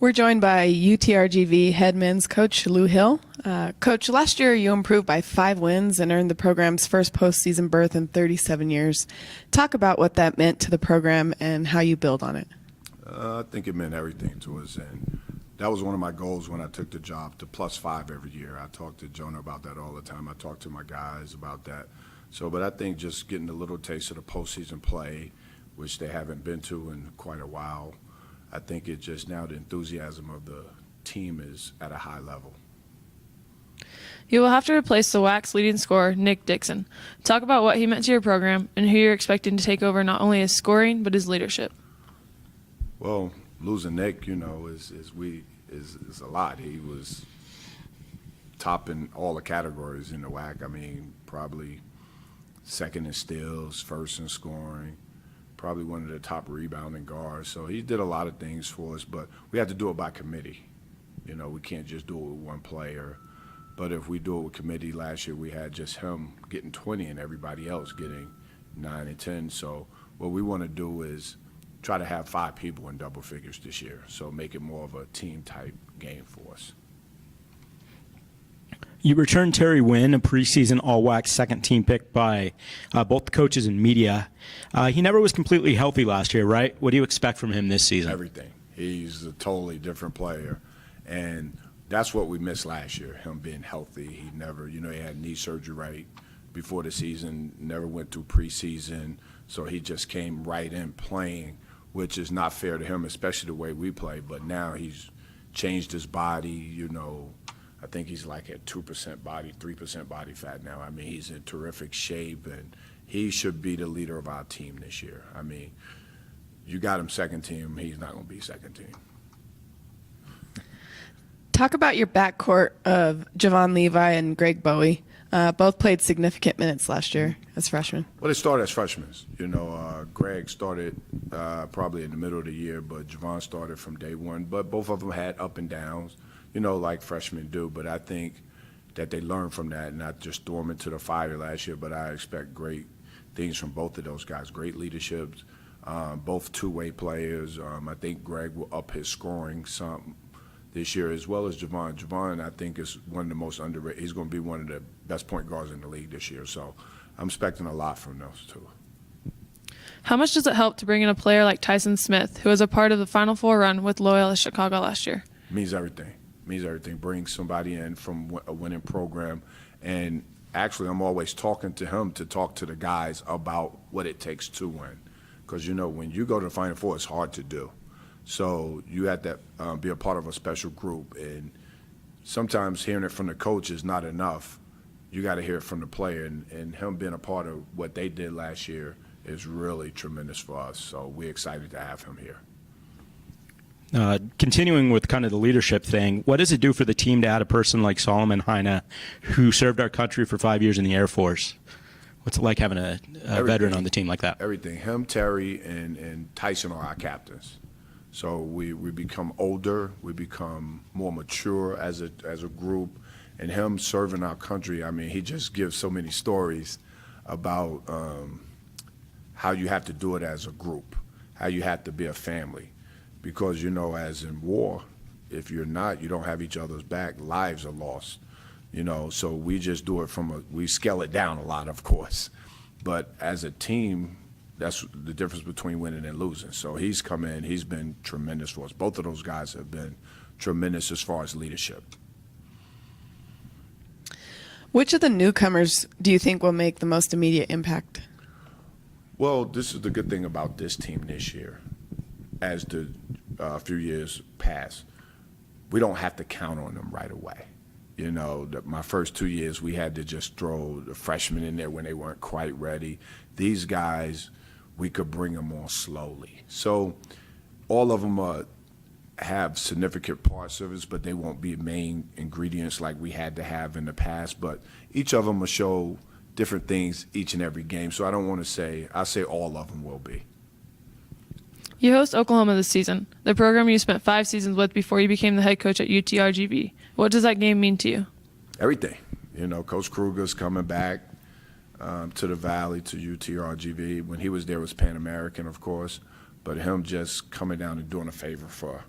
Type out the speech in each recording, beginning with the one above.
We're joined by UTRGV head men's coach Lou Hill. Coach, last year you improved by 5 wins and earned the program's first postseason berth in 37 years. Talk about what that meant to the program and how you build on it. I think it meant everything to us, and that was one of my goals when I took the job, to +5 every year. I talk to Jonah about that all the time. I talk to my guys about that. But I think just getting a little taste of the postseason play, which they haven't been to in quite a while, I think it just now the enthusiasm of the team is at a high level. You will have to replace the WAC's leading scorer, Nick Dixon. Talk about what he meant to your program and who you're expecting to take over not only his scoring but his leadership. Well, losing Nick, is a lot. He was top in all the categories in the WAC. I mean, probably second in steals, first in scoring, probably one of the top rebounding guards. So he did a lot of things for us, but we had to do it by committee. We can't just do it with one player. But if we do it with committee, last year we had just him getting 20 and everybody else getting 9 and 10. So what we want to do is try to have 5 people in double figures this year, so make it more of a team-type game for us. You returned Terry Wynn, a preseason All-WAC second-team pick by both the coaches and media. He never was completely healthy last year, right? What do you expect from him this season? Everything. He's a totally different player, and that's what we missed last year, him being healthy. He never, he had knee surgery right before the season, never went through preseason, so he just came right in playing, which is not fair to him, especially the way we play. But now he's changed his body, I think he's like at 2% body, 3% body fat now. I mean, he's in terrific shape, and he should be the leader of our team this year. I mean, you got him second team, he's not going to be second team. Talk about your backcourt of Javon, Levi, and Bowie. Both played significant minutes last year as freshmen. Well, they started as freshmen. Greg started probably in the middle of the year, but Javon started from day one. But both of them had up and downs, like freshmen do. But I think that they learned from that and not just throw them into the fire last year. But I expect great things from both of those guys, great leadership, both two-way players. I think Greg will up his scoring some this year, as well as Javon. Javon, I think, is one of the most underrated. He's going to be one of the best point guards in the league this year. So I'm expecting a lot from those two. How much does it help to bring in a player like Tyson Smith, who was a part of the Final Four run with Loyola Chicago last year? Means everything. Means everything. Bring somebody in from a winning program. And actually, I'm always talking to him to talk to the guys about what it takes to win. Because, when you go to the Final Four, it's hard to do. So you have to be a part of a special group, and sometimes hearing it from the coach is not enough. You got to hear it from the player, and him being a part of what they did last year is really tremendous for us. So we're excited to have him here. Continuing with kind of the leadership thing, what does it do for the team to add a person like Solomon Heine, who served our country for 5 years in the Air Force? What's it like having a veteran on the team like that? Everything. Him, Terry, and Tyson are our captains. So we become older, we become more mature as a group, and him serving our country, I mean, he just gives so many stories about how you have to do it as a group, how you have to be a family. Because, as in war, if you're not, you don't have each other's back, lives are lost, So we just do it we scale it down a lot, of course. But as a team, that's the difference between winning and losing. So he's come in, he's been tremendous for us. Both of those guys have been tremendous as far as leadership. Which of the newcomers do you think will make the most immediate impact? Well, this is the good thing about this team this year. As the few years pass, we don't have to count on them right away. My first 2 years, we had to just throw the freshmen in there when they weren't quite ready. These guys, we could bring them on slowly. So all of them have significant parts of us, but they won't be main ingredients like we had to have in the past. But each of them will show different things each and every game. So I don't want to say, I say all of them will be. You host Oklahoma this season, the program you spent 5 seasons with before you became the head coach at UTRGV. What does that game mean to you? Everything. Coach Kruger's coming back to the Valley, to UTRGV. When he was there, it was Pan American, of course. But him just coming down and doing a favor for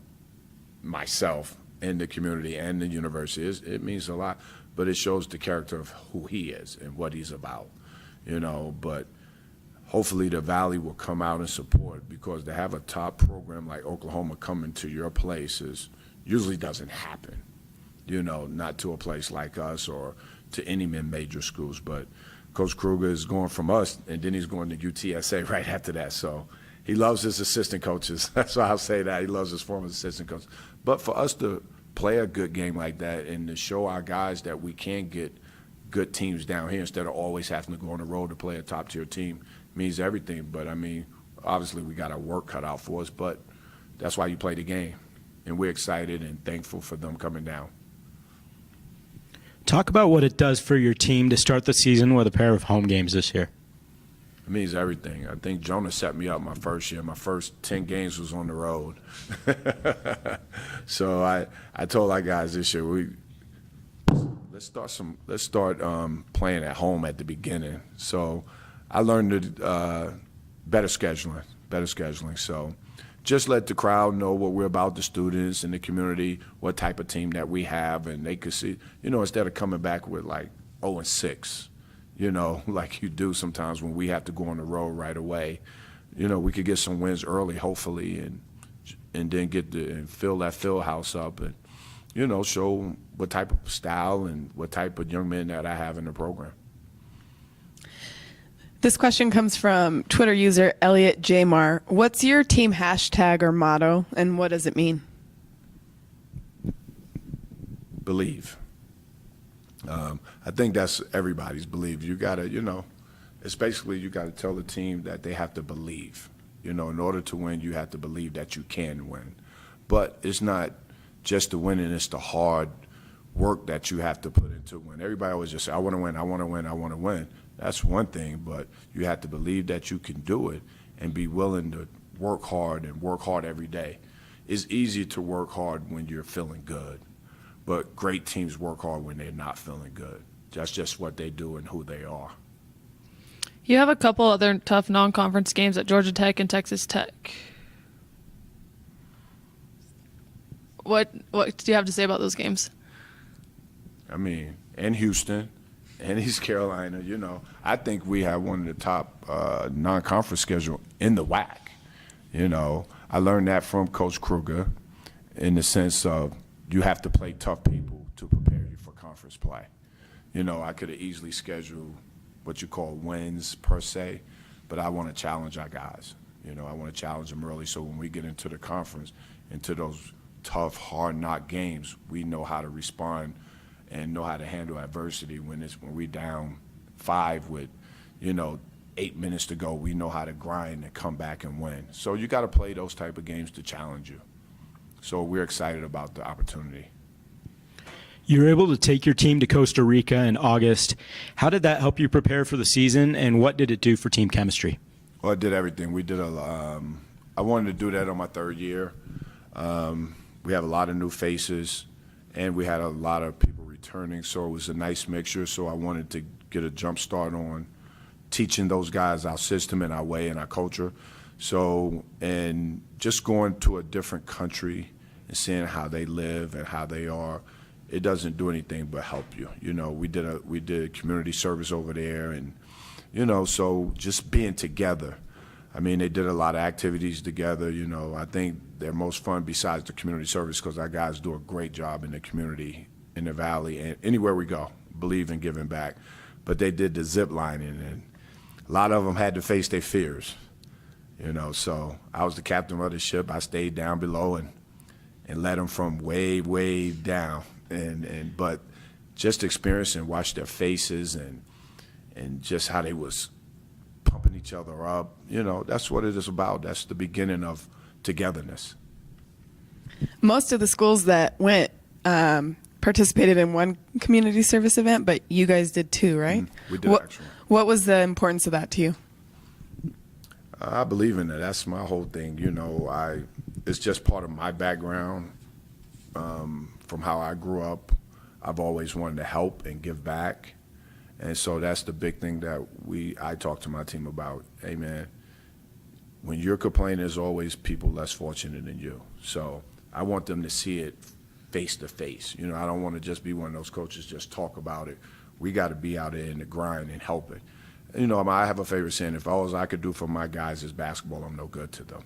myself and the community and the university. It means a lot, but it shows the character of who he is and what he's about, but hopefully the Valley will come out and support, because to have a top program like Oklahoma coming to your place usually doesn't happen, not to a place like us or to any major schools. But Coach Kruger is going from us, and then he's going to UTSA right after that. So he loves his assistant coaches. That's why I'll say that. He loves his former assistant coaches. But for us to play a good game like that and to show our guys that we can get good teams down here instead of always having to go on the road to play a top-tier team means everything. But, obviously we got our work cut out for us, but that's why you play the game. And we're excited and thankful for them coming down. Talk about what it does for your team to start the season with a pair of home games this year. It means everything. I think Jonah set me up my first year. My first 10 games was on the road. So I told our guys this year, let's start playing at home at the beginning. So I learned better scheduling. So just let the crowd know what we're about, the students and the community, what type of team that we have, and they could see, instead of coming back with like 0-6, like you do sometimes when we have to go on the road right away. We could get some wins early, hopefully, and then and fill that field house up and, show what type of style and what type of young men that I have in the program. This question comes from Twitter user Elliot Jamar. What's your team hashtag or motto, and what does it mean? Believe. I think that's everybody's believe. You got to, it's basically you got to tell the team that they have to believe. In order to win, you have to believe that you can win. But it's not just the winning, it's the hard work that you have to put into win. Everybody always just say, I want to win, I want to win, I want to win. That's one thing, but you have to believe that you can do it and be willing to work hard and work hard every day. It's easy to work hard when you're feeling good, but great teams work hard when they're not feeling good. That's just what they do and who they are. You have a couple other tough non-conference games at Georgia Tech and Texas Tech. What do you have to say about those games? And Houston and East Carolina, I think we have one of the top non-conference schedule in the WAC. I learned that from Coach Kruger in the sense of you have to play tough people to prepare you for conference play. I could have easily scheduled what you call wins per se, but I want to challenge our guys. I want to challenge them early so when we get into the conference, into those tough, hard knock games, we know how to respond and know how to handle adversity when we down 5 with, 8 minutes to go. We know how to grind and come back and win. So you got to play those type of games to challenge you. So we're excited about the opportunity. You were able to take your team to Costa Rica in August. How did that help you prepare for the season, and what did it do for team chemistry? Well, it did everything. We did I wanted to do that on my third year. We have a lot of new faces, and we had a lot of people returning, so it was a nice mixture. So I wanted to get a jump start on teaching those guys our system and our way and our culture. So, and just going to a different country and seeing how they live and how they are, it doesn't do anything but help you. We did community service over there, and so just being together. They did a lot of activities together. I think they're most fun besides the community service because our guys do a great job in the community, in the Valley, and anywhere we go, believe in giving back. But they did the zip lining, and a lot of them had to face their fears. So I was the captain of the ship. I stayed down below and led them from way, way down. But just experience and watch their faces and just how they was pumping each other up. That's what it is about. That's the beginning of togetherness. Most of the schools that went participated in one community service event, but you guys did too, right? We did, actually. What was the importance of that to you? I believe in it. That's my whole thing. It's just part of my background. From how I grew up, I've always wanted to help and give back. And so that's the big thing that I talk to my team about. Hey, man, when you're complaining, there's always people less fortunate than you. So I want them to see it face to face. You know, I don't want to just be one of those coaches just talk about it. We got to be out there in the grind and help it. You know, I have a favorite saying, if all I could do for my guys is basketball, I'm no good to them.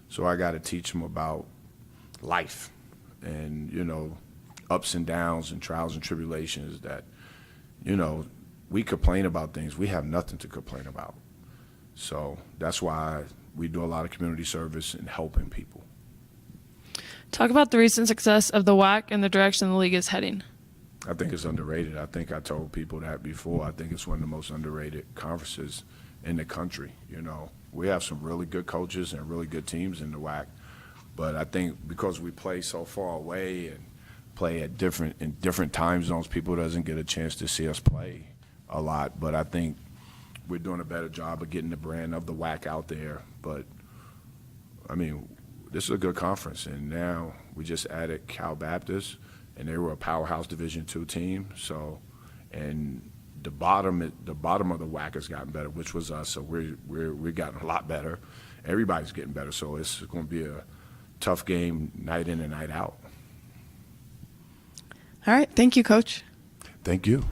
So I got to teach them about life and, you know, ups and downs and trials and tribulations that, you know, we complain about things. We have nothing to complain about. So that's why we do a lot of community service and helping people. Talk about the recent success of the WAC and the direction the league is heading. I think it's underrated. I think I told people that before. I think it's one of the most underrated conferences in the country. You know, we have some really good coaches and really good teams in the WAC, but I think because we play so far away and play at different time zones, people doesn't get a chance to see us play a lot. But I think we're doing a better job of getting the brand of the WAC out there. But I mean, this is a good conference, and now we just added Cal Baptist, and they were a powerhouse Division II team. So, and the bottom of the WAC has gotten better, which was us. So we're gotten a lot better. Everybody's getting better. So it's going to be a tough game night in and night out. All right. Thank you, Coach. Thank you.